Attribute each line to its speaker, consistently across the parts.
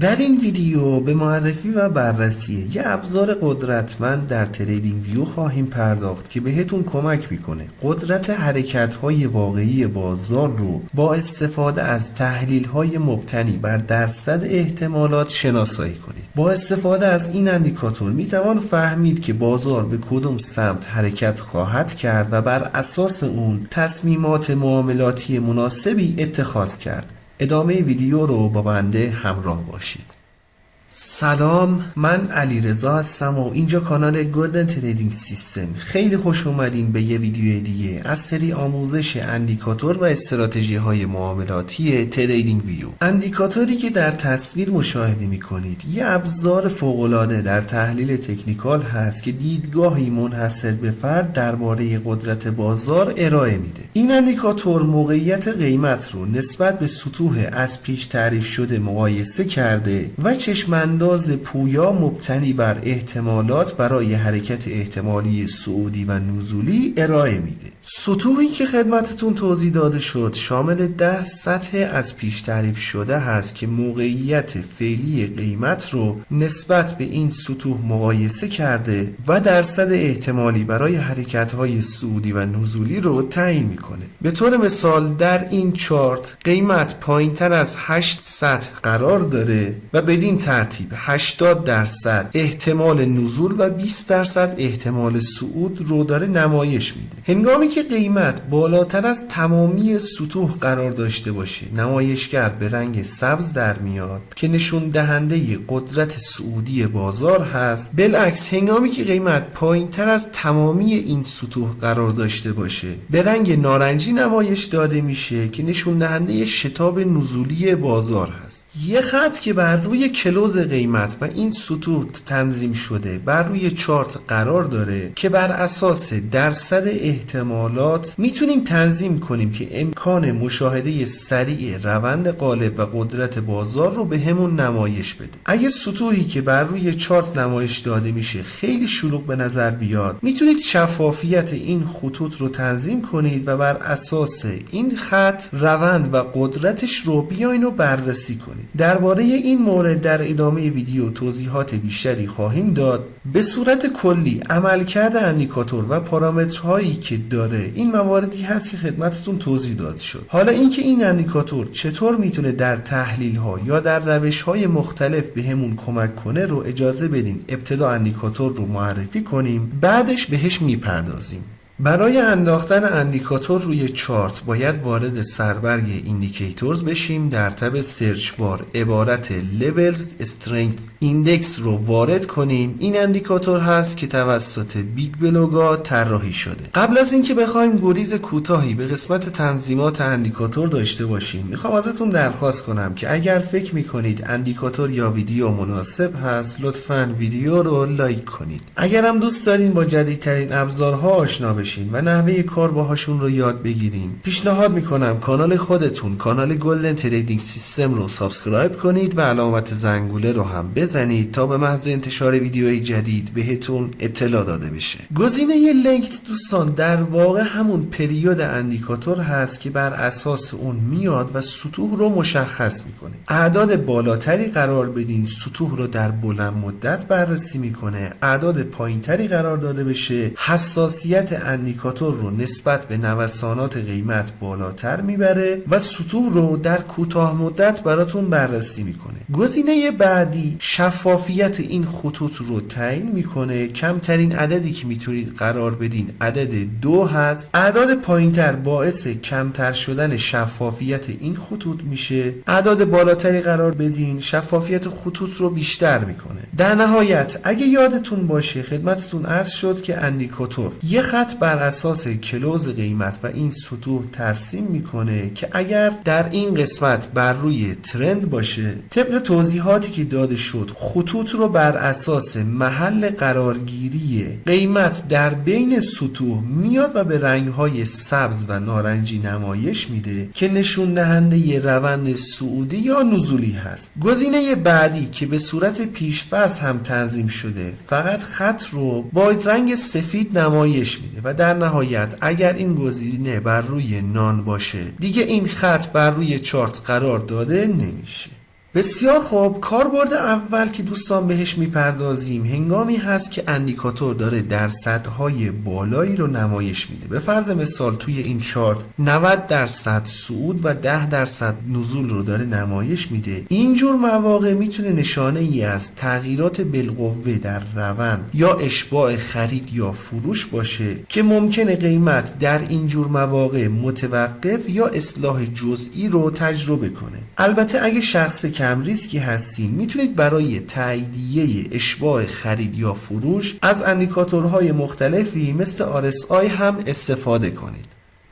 Speaker 1: در این ویدیو به معرفی و بررسی یه ابزار قدرتمند در تریدینگ ویو خواهیم پرداخت که بهتون کمک میکنه قدرت حرکت‌های واقعی بازار رو با استفاده از تحلیل‌های مبتنی بر درصد احتمالات شناسایی کنید. با استفاده از این اندیکاتور میتوان فهمید که بازار به کدوم سمت حرکت خواهد کرد و بر اساس اون تصمیمات معاملاتی مناسبی اتخاذ کرد. ادامه ویدیو رو با بنده همراه باشید. سلام، من علیرضا هستم و اینجا کانال گلدن تریدینگ سیستم. خیلی خوش اومدین به یه ویدیو دیگه از سری آموزش اندیکاتور و استراتژی های معاملاتی تریدینگ ویو. اندیکاتوری که در تصویر مشاهده میکنید یه ابزار فوق‌العاده در تحلیل تکنیکال هست که دیدگاهی منحصر به فرد درباره قدرت بازار ارائه میده. این اندیکاتور موقعیت قیمت رو نسبت به سطوح از پیش تعریف شده مقایسه کرده و چشمانداز پویا مبتنی بر احتمالات برای حرکت احتمالی صعودی و نزولی ارائه میده. سطوحی که خدمتتون توضیح داده شد شامل 10 سطح از پیش تعریف شده هست که موقعیت فعلی قیمت رو نسبت به این سطوح مقایسه کرده و درصد احتمالی برای حرکت‌های صعودی و نزولی رو تعیین میکنه. به طور مثال در این چارت قیمت پایین‌تر از 8 سطح قرار داره و بدین ترتیب 80% احتمال نزول و 20% احتمال صعود رو داره نمایش میده. هنگامی که قیمت بالاتر از تمامی سطوح قرار داشته باشه نمایشگر به رنگ سبز در میاد که نشون دهنده قدرت صعودی بازار هست. بالعکس هنگامی که قیمت پایین تر از تمامی این سطوح قرار داشته باشه به رنگ نارنجی نمایش داده میشه که نشون دهنده شتاب نزولی بازار هست. یه خط که بر روی کلوز قیمت و این سطوح تنظیم شده بر روی چارت قرار داره که بر اساس درصد احتمالات میتونیم تنظیم کنیم که امکان مشاهده سریع روند قالب و قدرت بازار رو به همون نمایش بده. اگه سطوحی که بر روی چارت نمایش داده میشه خیلی شلوغ به نظر بیاد میتونید شفافیت این خطوط رو تنظیم کنید و بر اساس این خط روند و قدرتش رو بیاین و بررسی کنید. درباره این مورد در ادامه ویدیو توضیحات بیشتری خواهیم داد. به صورت کلی عملکرد اندیکاتور و پارامترهایی که داره این مواردی هست که خدمتتون توضیح داده شد. حالا اینکه این اندیکاتور چطور میتونه در تحلیل ها یا در روش های مختلف به همون کمک کنه رو اجازه بدین ابتدا اندیکاتور رو معرفی کنیم، بعدش بهش میپردازیم. برای انداختن اندیکاتور روی چارت باید وارد سربرگ ایندیکیتورز بشیم. در تب سرچ بار عبارت Levels Strength Index رو وارد کنیم. این اندیکاتور هست که توسط بیگ بلوگا طراحی شده. قبل از اینکه بخوایم گریز کوتاهی به قسمت تنظیمات اندیکاتور داشته باشیم میخوام ازتون درخواست کنم که اگر فکر میکنید اندیکاتور یا ویدیو مناسب هست لطفاً ویدیو رو لایک کنید. اگر هم دوست دارین با جدیدترین ابزارها آشنا بشین و نحوه کار باهاشون رو یاد بگیرین پیشنهاد میکنم کانال خودتون کانال گلدن تریدینگ سیستم رو سابسکرایب کنید و علامت زنگوله رو هم بزنید تا به محض انتشار ویدیوهای جدید بهتون اطلاع داده بشه. گزینه لینکد دوستان در واقع همون پریود اندیکاتور هست که بر اساس اون میاد و سطوح رو مشخص میکنه. اعداد بالاتری قرار بدین سطوح رو در بلند مدت بررسی میکنه، اعداد پایینتری قرار داده بشه حساسیت اندیکاتور رو نسبت به نوسانات قیمت بالاتر میبره و سطوح رو در کوتاه مدت براتون بررسی میکنه. گزینه بعدی شفافیت این خطوط رو تعیین میکنه. کمترین عددی که میتونید قرار بدین عدد 2 هست. اعداد پایینتر باعث کمتر شدن شفافیت این خطوط میشه. اعداد بالاتری قرار بدین شفافیت خطوط رو بیشتر میکنه. در نهایت اگه یادتون باشه خدمتتون عرض شد که اندیکاتور یه خط بر اساس کلوز قیمت و این سطوح ترسیم میکنه که اگر در این قسمت بر روی ترند باشه طبق توضیحاتی که داده شد خطوط رو بر اساس محل قرارگیری قیمت در بین سطوح میاد و به رنگهای سبز و نارنجی نمایش میده که نشون دهنده روند صعودی یا نزولی هست. گزینه بعدی که به صورت پیش‌فرض هم تنظیم شده فقط خط رو با رنگ سفید نمایش میده و در نهایت اگر این گزینه بر روی نان باشه دیگه این خط بر روی چارت قرار داده نمیشه. بسیار خوب، کاربرد اول که دوستان بهش میپردازیم هنگامی هست که اندیکاتور داره درصدهای بالایی رو نمایش میده. به فرض مثال توی این چارت 90% صعود و 10% نزول رو داره نمایش میده. اینجور مواقع میتونه نشانه ای از تغییرات بالقوه در روند یا اشباع خرید یا فروش باشه که ممکنه قیمت در اینجور مواقع متوقف یا اصلاح جزئی رو تجربه کنه. البته اگه شخص کم ریسکی هستین میتونید برای تاییدیه اشباع خرید یا فروش از اندیکاتورهای مختلفی مثل RSI هم استفاده کنید.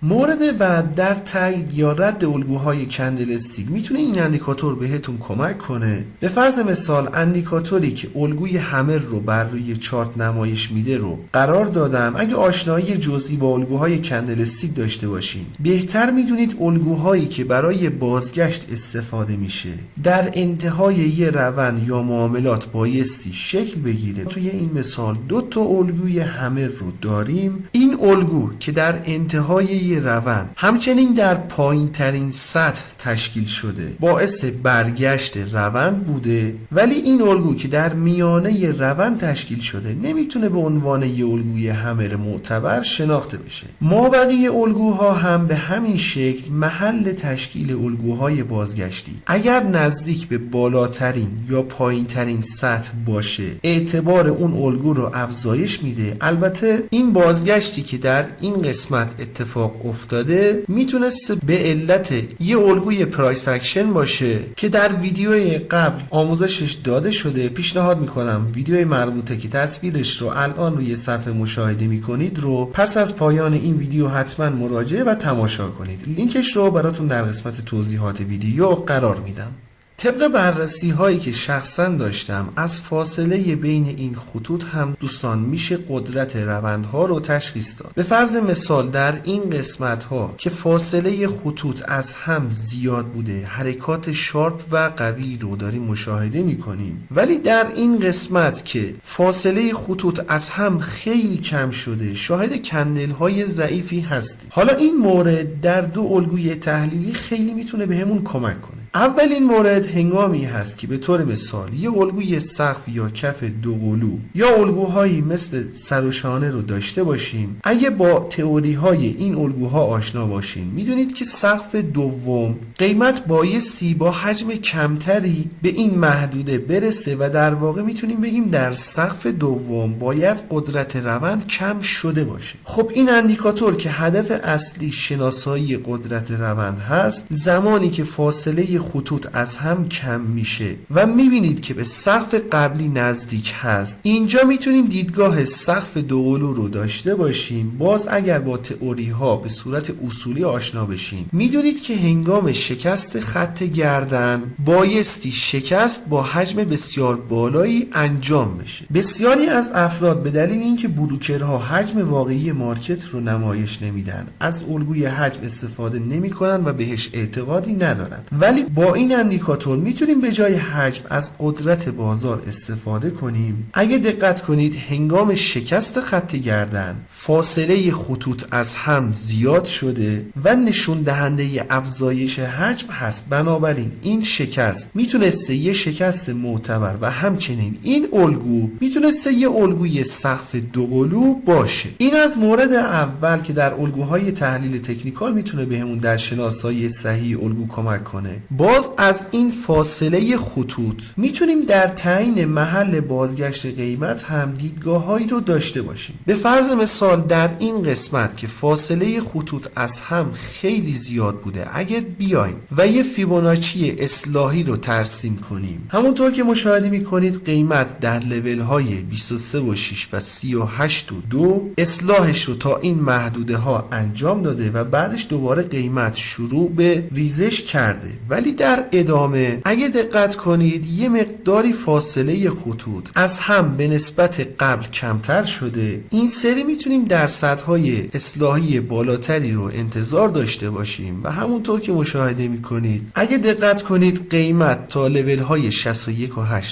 Speaker 1: مورد بعد در تایید یا رد الگوهای کندل استیک میتونه این اندیکاتور بهتون کمک کنه. به فرض مثال اندیکاتوری که الگوی همر رو بر روی چارت نمایش میده رو قرار دادم. اگه آشنایی جزئی با الگوهای کندل استیک داشته باشین بهتر میدونید الگوهایی که برای بازگشت استفاده میشه در انتهای یه روند یا معاملات بایستی شکل بگیره. توی این مثال 2 تا الگوی همر رو داریم. این الگو که در انتهای روند همچنین در پایین ترین سطح تشکیل شده باعث برگشت روند بوده، ولی این الگو که در میانه روند تشکیل شده نمیتونه به عنوان یه الگوی همر معتبر شناخته بشه. مابقی الگوها هم به همین شکل محل تشکیل الگوهای بازگشتی اگر نزدیک به بالاترین یا پایین ترین سطح باشه اعتبار اون الگو رو افزایش میده. البته این بازگشتی که در این قسمت اتفاق افتاده میتونست به علت یه الگوی پرایس اکشن باشه که در ویدیوی قبل آموزشش داده شده. پیشنهاد میکنم ویدیوی مربوطه که تصویرش رو الان روی صفحه مشاهده میکنید رو پس از پایان این ویدیو حتما مراجعه و تماشا کنید. لینکش رو براتون در قسمت توضیحات ویدیو قرار میدم. طبق بررسی هایی که شخصا داشتم از فاصله بین این خطوط هم دوستان میشه قدرت روندها رو تشخیص داد. به فرض مثال در این قسمت ها که فاصله خطوط از هم زیاد بوده حرکات شارپ و قوی رو داریم مشاهده میکنیم، ولی در این قسمت که فاصله خطوط از هم خیلی کم شده شاهد کندل های ضعیفی هستیم. حالا این مورد در 2 الگوی تحلیلی خیلی میتونه بهمون کمک کنه. اولین مورد هنگامی هست که به طور مثال یه الگوی سقف یا کف 2 قلو یا الگوهایی مثل سر و شانه رو داشته باشیم. اگه با تئوری های این الگوها آشنا باشین میدونید که سقف دوم قیمت بایستی با حجم کمتری به این محدوده برسه و در واقع میتونیم بگیم در سقف دوم باید قدرت روند کم شده باشه. خب این اندیکاتور که هدف اصلی شناسایی قدرت روند هست زمانی که فاصله خطوط از هم کم میشه و میبینید که به سقف قبلی نزدیک هست اینجا میتونیم دیدگاه سقف 2 قلو رو داشته باشیم. باز اگر با تئوری ها به صورت اصولی آشنا بشیم میدونید که هنگام شکست خط گردن بایستی شکست با حجم بسیار بالایی انجام بشه. بسیاری از افراد به دلیل اینکه بروکرها حجم واقعی مارکت رو نمایش نمیدن از الگوی حجم استفاده نمیکنن و بهش اعتقادی ندارن، ولی با این اندیکاتور میتونیم به جای حجم از قدرت بازار استفاده کنیم. اگه دقت کنید هنگام شکست خط گردن فاصله خطوط از هم زیاد شده و نشون دهنده افزایش حجم هست. بنابراین این شکست میتونسته یه شکست معتبر و همچنین این الگو میتونسته یه الگوی سقف 2 قلو باشه. این از مورد اول که در الگوهای تحلیل تکنیکال میتونه بهمون در شناسایی صحیح الگو کمک کنه. باز از این فاصله خطوط میتونیم در تعیین محل بازگشت قیمت هم دیدگاه‌هایی رو داشته باشیم. به فرض مثال در این قسمت که فاصله خطوط از هم خیلی زیاد بوده اگر بیایم و یه فیبوناچی اصلاحی رو ترسیم کنیم همونطور که مشاهده میکنید قیمت در لول های 23.6 و 38.2 اصلاحش رو تا این محدوده ها انجام داده و بعدش دوباره قیمت شروع به ریزش کرده، ولی در ادامه اگه دقت کنید یه مقداری فاصله خطوط از هم به نسبت قبل کمتر شده. این سری میتونیم درصدهای اصلاحی بالاتری رو انتظار داشته باشیم و همونطور که مشاهده میکنید اگه دقت کنید قیمت تا لول های 61.8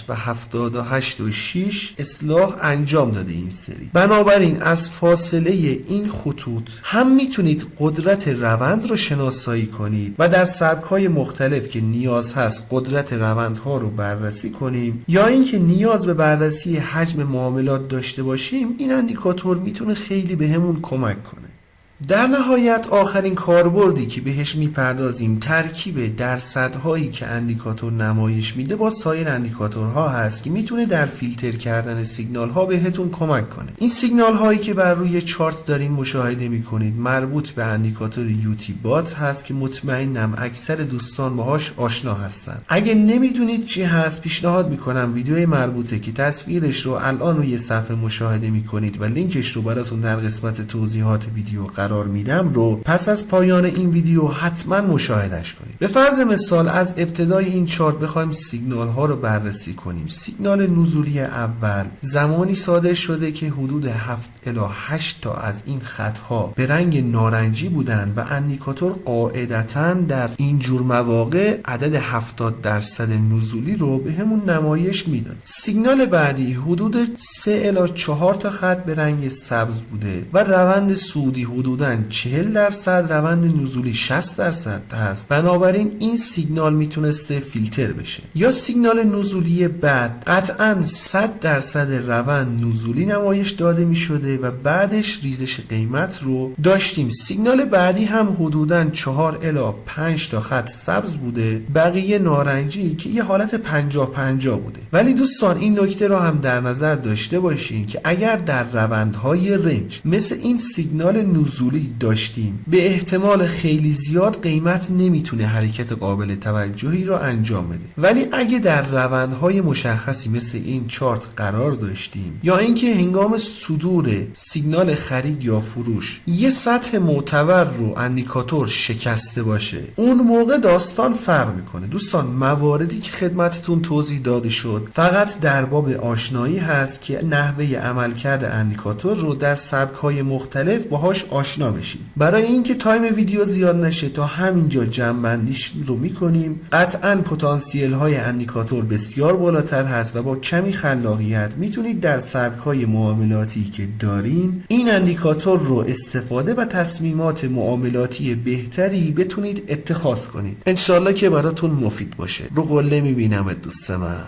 Speaker 1: و 78.6 اصلاح انجام داده این سری. بنابراین از فاصله این خطوط هم میتونید قدرت روند رو شناسایی کنید و در سبک‌های مختلف مختلف که نیاز هست قدرت روندها رو بررسی کنیم یا اینکه نیاز به بررسی حجم معاملات داشته باشیم، این اندیکاتور میتونه خیلی بهمون کمک کنه. در نهایت آخرین کاربردی که بهش میپردازیم ترکیب درصدهایی که اندیکاتور نمایش میده با سایر اندیکاتورها هست که میتونه در فیلتر کردن سیگنال ها بهتون کمک کنه. این سیگنال هایی که بر روی چارت دارین مشاهده میکنید مربوط به اندیکاتور یوتی بات هست که مطمئنم اکثر دوستان باهاش آشنا هستن. اگه نمیدونید چی هست پیشنهاد میکنم ویدیوی مربوطه که تصویرش رو الان روی صفحه مشاهده میکنید و لینکش رو براتون در قسمت توضیحات ویدیو قرار میدم رو پس از پایان این ویدیو حتما مشاهدش کنید. به فرض مثال از ابتدای این چارت بخوایم سیگنال ها رو بررسی کنیم. سیگنال نزولی اول زمانی صادر شده که حدود 7 الی 8 تا از این خط ها به رنگ نارنجی بودند و اندیکاتور قاعدتاً در این جور مواقع عدد 70% نزولی رو به همون نمایش میداد. سیگنال بعدی حدود 3 الی 4 تا خط به رنگ سبز بوده و روند صعودی حدود 40%، روند نزولی 60% هست. بنابراین این سیگنال میتونسته فیلتر بشه. یا سیگنال نزولی بعد قطعاً 100% روند نزولی نمایش داده میشده و بعدش ریزش قیمت رو داشتیم. سیگنال بعدی هم حدوداً 4 الی 5 تا خط سبز بوده، بقیه نارنجی که یه حالت 50-50 بوده. ولی دوستان این نکته رو هم در نظر داشته باشین که اگر در روندهای رنج مثل این سیگنال نزولی داشتیم به احتمال خیلی زیاد قیمت نمیتونه حرکت قابل توجهی را انجام بده. ولی اگه در روندهای مشخصی مثل این چارت قرار داشتیم یا اینکه هنگام صدور سیگنال خرید یا فروش یه سطح معتبر رو اندیکاتور شکسته باشه، اون موقع داستان فرق میکنه. دوستان مواردی که خدمتتون توضیح داده شد فقط در باب آشنایی هست که نحوه عملکرد اندیکاتور رو در سبک‌های مختلف باهاش آشنا بشید. برای اینکه تایم ویدیو زیاد نشه تا همینجا جمع‌بندیش رو میکنیم. قطعاً پتانسیل های اندیکاتور بسیار بالاتر هست و با کمی خلاقیت میتونید در سبک‌های معاملاتی که دارین این اندیکاتور رو استفاده و تصمیمات معاملاتی بهتری بتونید اتخاذ کنید. انشالله که براتون مفید باشه. رو قله میبینم دوست من.